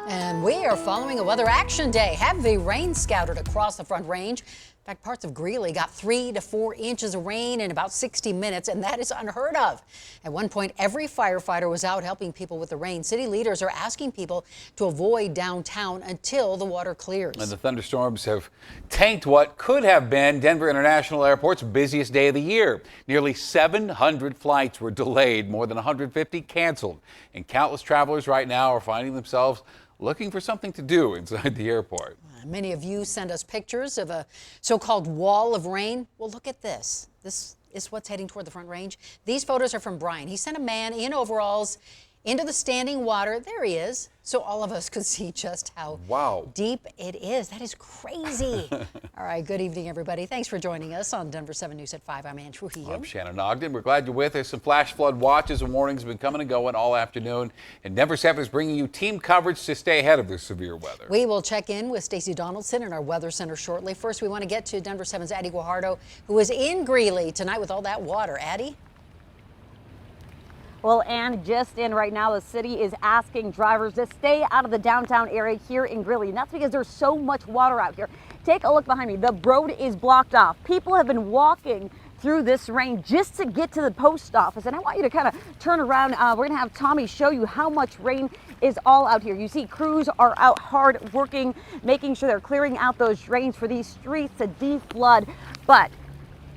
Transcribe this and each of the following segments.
And we are following a weather action day. Heavy rain scattered across the Front Range. In fact, parts of Greeley got 3 to 4 inches of rain in about 60 minutes, and that is unheard of. At one point, every firefighter was out helping people with the rain. City leaders are asking people to avoid downtown until the water clears. And the thunderstorms have tanked what could have been Denver International Airport's busiest day of the year. Nearly 700 flights were delayed, more than 150 canceled, and countless travelers right now are finding themselves looking for something to do inside the airport. Many of you send us pictures of a so-called wall of rain. Well, look at this. This is what's heading toward the Front Range. These photos are from Brian. He sent a man in overalls into the standing water. There he is, so all of us could see just how deep it is. That is crazy. All right, good evening, everybody. Thanks for joining us on Denver 7 News at 5. I'm Ann Trujillo. I'm Shannon Ogden. We're glad you're with us. Some flash flood watches and warnings have been coming and going all afternoon, and Denver7 is bringing you team coverage to stay ahead of the severe weather. We will check in with Stacey Donaldson in our weather center shortly. First, we want to get to Denver7's Addie Guajardo, who is in Greeley tonight with all that water. Addie? Well, and just in right now, the city is asking drivers to stay out of the downtown area here in Greeley. And that's because there's so much water out here. Take a look behind me. The road is blocked off. People have been walking through this rain just to get to the post office. And I want you to kind of turn around. We're going to have Tommy show you how much rain is all out here. You see crews are out hard working, making sure they're clearing out those drains for these streets to deflood. But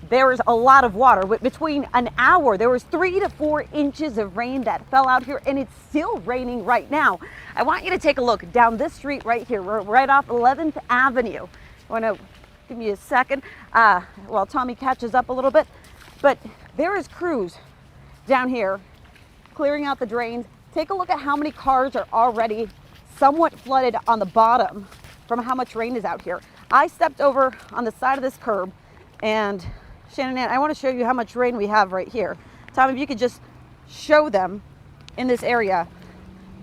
there is a lot of water. Between an hour, there was 3 to 4 inches of rain that fell out here, and it's still raining right now. I want you to take a look down this street right here. We're right off 11th Avenue. I want to give me a second while Tommy catches up a little bit. But there is crews down here clearing out the drains. Take a look at how many cars are already somewhat flooded on the bottom from how much rain is out here. I stepped over on the side of this curb, and Shannon, I want to show you how much rain we have right here. Tom, if you could just show them in this area.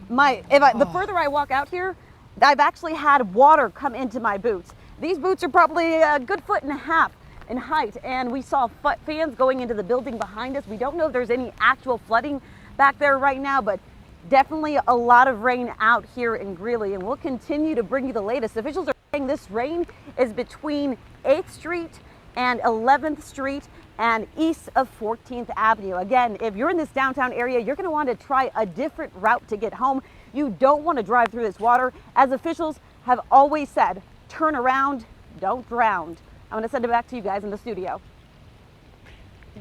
The further I walk out here, I've actually had water come into my boots. These boots are probably a good 1.5 feet in height, and we saw fans going into the building behind us. We don't know if there's any actual flooding back there right now, but definitely a lot of rain out here in Greeley, and we'll continue to bring you the latest. Officials are saying this rain is between 8th Street and 11th Street and east of 14th Avenue. Again, if you're in this downtown area, you're going to want to try a different route to get home. You don't want to drive through this water. As officials have always said, turn around, don't drown. I'm going to send it back to you guys in the studio.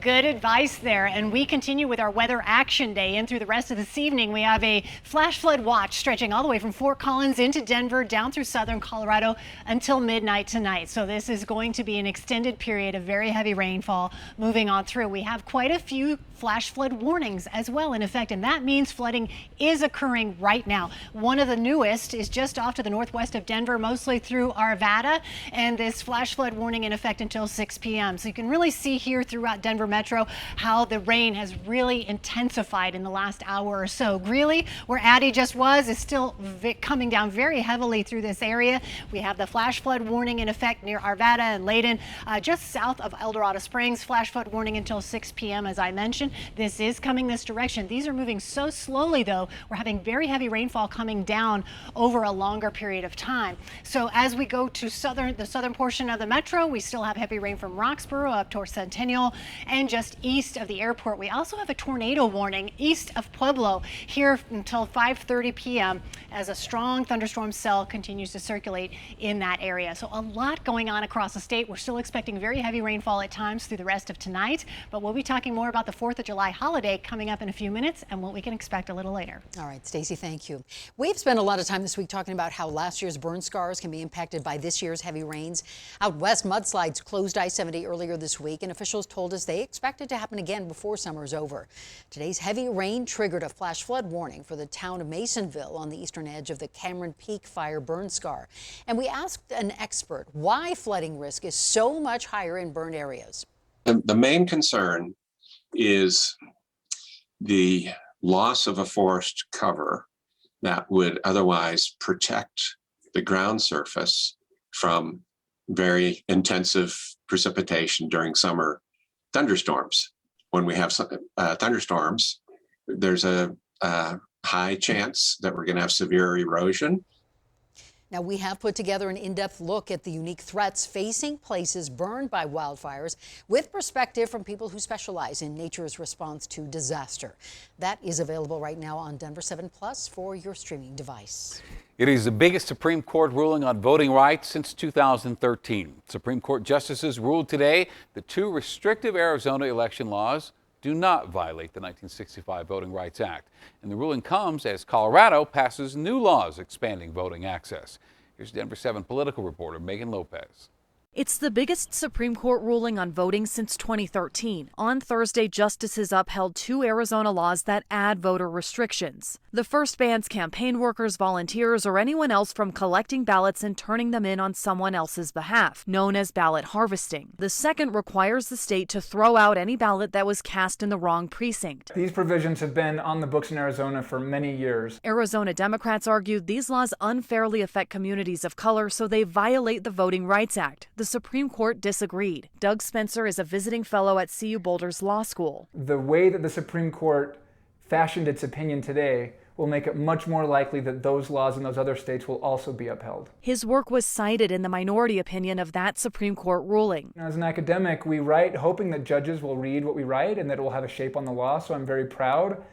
Good advice there. And we continue with our weather action day in through the rest of this evening. We have a flash flood watch stretching all the way from Fort Collins into Denver, down through southern Colorado until midnight tonight. So this is going to be an extended period of very heavy rainfall moving on through. We have quite a few flash flood warnings as well in effect, and that means flooding is occurring right now. One of the newest is just off to the northwest of Denver, mostly through Arvada, and this flash flood warning in effect until 6 p.m. So you can really see here throughout Denver Metro how the rain has really intensified in the last hour or so. Greeley, where Addie just was, is still coming down very heavily through this area. We have the flash flood warning in effect near Arvada and Laden, just south of El Dorado Springs. Flash flood warning until 6 p.m. as I mentioned. This is coming this direction. These are moving so slowly, though. We're having very heavy rainfall coming down over a longer period of time. So as we go to the southern portion of the metro, we still have heavy rain from Roxborough up towards Centennial and just east of the airport. We also have a tornado warning east of Pueblo here until 5:30 p.m. as a strong thunderstorm cell continues to circulate in that area. So a lot going on across the state. We're still expecting very heavy rainfall at times through the rest of tonight, but we'll be talking more about the 4th of July holiday coming up in a few minutes and what we can expect a little later. All right, Stacey, thank you. We've spent a lot of time this week talking about how last year's burn scars can be impacted by this year's heavy rains. Out west, mudslides closed I-70 earlier this week, and officials told us they expect it to happen again before summer's over. Today's heavy rain triggered a flash flood warning for the town of Masonville on the eastern edge of the Cameron Peak fire burn scar. And we asked an expert why flooding risk is so much higher in burned areas. The main concern is the loss of a forest cover that would otherwise protect the ground surface from very intensive precipitation during summer thunderstorms. When we have thunderstorms, there's a high chance that we're going to have severe erosion. Now, we have put together an in-depth look at the unique threats facing places burned by wildfires with perspective from people who specialize in nature's response to disaster. That is available right now on Denver7 Plus for your streaming device. It is the biggest Supreme Court ruling on voting rights since 2013. Supreme Court justices ruled today that 2 restrictive Arizona election laws do not violate the 1965 Voting Rights Act. And the ruling comes as Colorado passes new laws expanding voting access. Here's Denver7 political reporter Megan Lopez. It's the biggest Supreme Court ruling on voting since 2013. On Thursday, justices upheld 2 Arizona laws that add voter restrictions. The first bans campaign workers, volunteers, or anyone else from collecting ballots and turning them in on someone else's behalf, known as ballot harvesting. The second requires the state to throw out any ballot that was cast in the wrong precinct. These provisions have been on the books in Arizona for many years. Arizona Democrats argued these laws unfairly affect communities of color, so they violate the Voting Rights Act. The Supreme Court disagreed. Doug Spencer is a visiting fellow at CU Boulder's law school. The way that the Supreme Court fashioned its opinion today will make it much more likely that those laws in those other states will also be upheld. His work was cited in the minority opinion of that Supreme Court ruling. As an academic, we write hoping that judges will read what we write and that it will have a shape on the law, so I'm very proud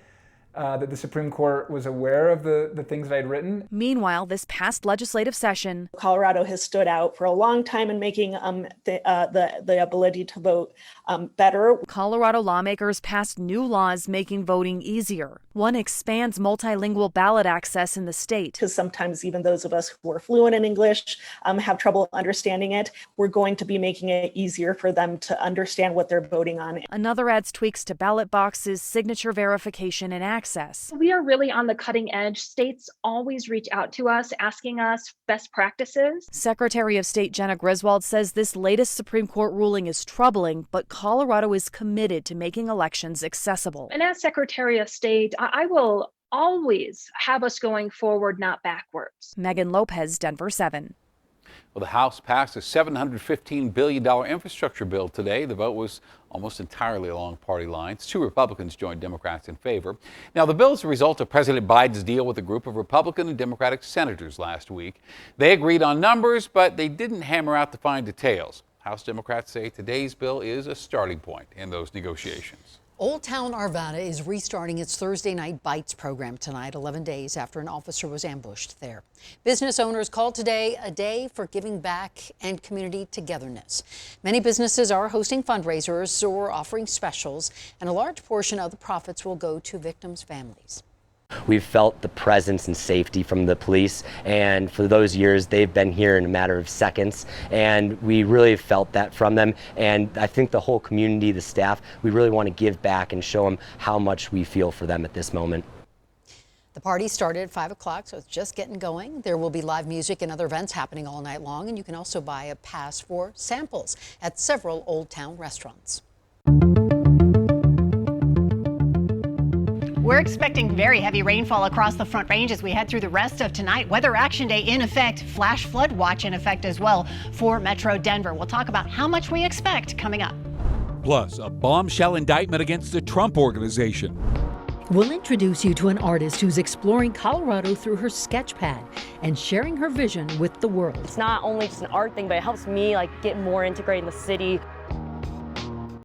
that the Supreme Court was aware of the things that I'd written. Meanwhile, this past legislative session, Colorado has stood out for a long time in making the ability to vote better. Colorado lawmakers passed new laws making voting easier. One expands multilingual ballot access in the state. Because sometimes even those of us who are fluent in English have trouble understanding it. We're going to be making it easier for them to understand what they're voting on. Another adds tweaks to ballot boxes, signature verification, and access. We are really on the cutting edge. States always reach out to us asking us best practices. Secretary of State Jenna Griswold says this latest Supreme Court ruling is troubling, but Colorado is committed to making elections accessible. And as Secretary of State, I will always have us going forward, not backwards. Megan Lopez, Denver7. Well, the House passed a $715 billion infrastructure bill today. The vote was almost entirely along party lines. 2 Republicans joined Democrats in favor. Now, the bill is a result of President Biden's deal with a group of Republican and Democratic senators last week. They agreed on numbers, but they didn't hammer out the fine details. House Democrats say today's bill is a starting point in those negotiations. Old Town Arvada is restarting its Thursday night Bites program tonight, 11 days after an officer was ambushed there. Business owners called today a day for giving back and community togetherness. Many businesses are hosting fundraisers or offering specials, and a large portion of the profits will go to victims' families. We've felt the presence and safety from the police, and for those years they've been here in a matter of seconds, and we really felt that from them. And I think the whole community, the staff, we really want to give back and show them how much we feel for them at this moment. The party started at 5 o'clock, so it's just getting going. There will be live music and other events happening all night long, and you can also buy a pass for samples at several Old Town restaurants. We're expecting very heavy rainfall across the Front Range as we head through the rest of tonight. Weather Action Day in effect, flash flood watch in effect as well for Metro Denver. We'll talk about how much we expect coming up. Plus, a bombshell indictment against the Trump Organization. We'll introduce you to an artist who's exploring Colorado through her sketch pad and sharing her vision with the world. It's not only just an art thing, but it helps me get more integrated in the city.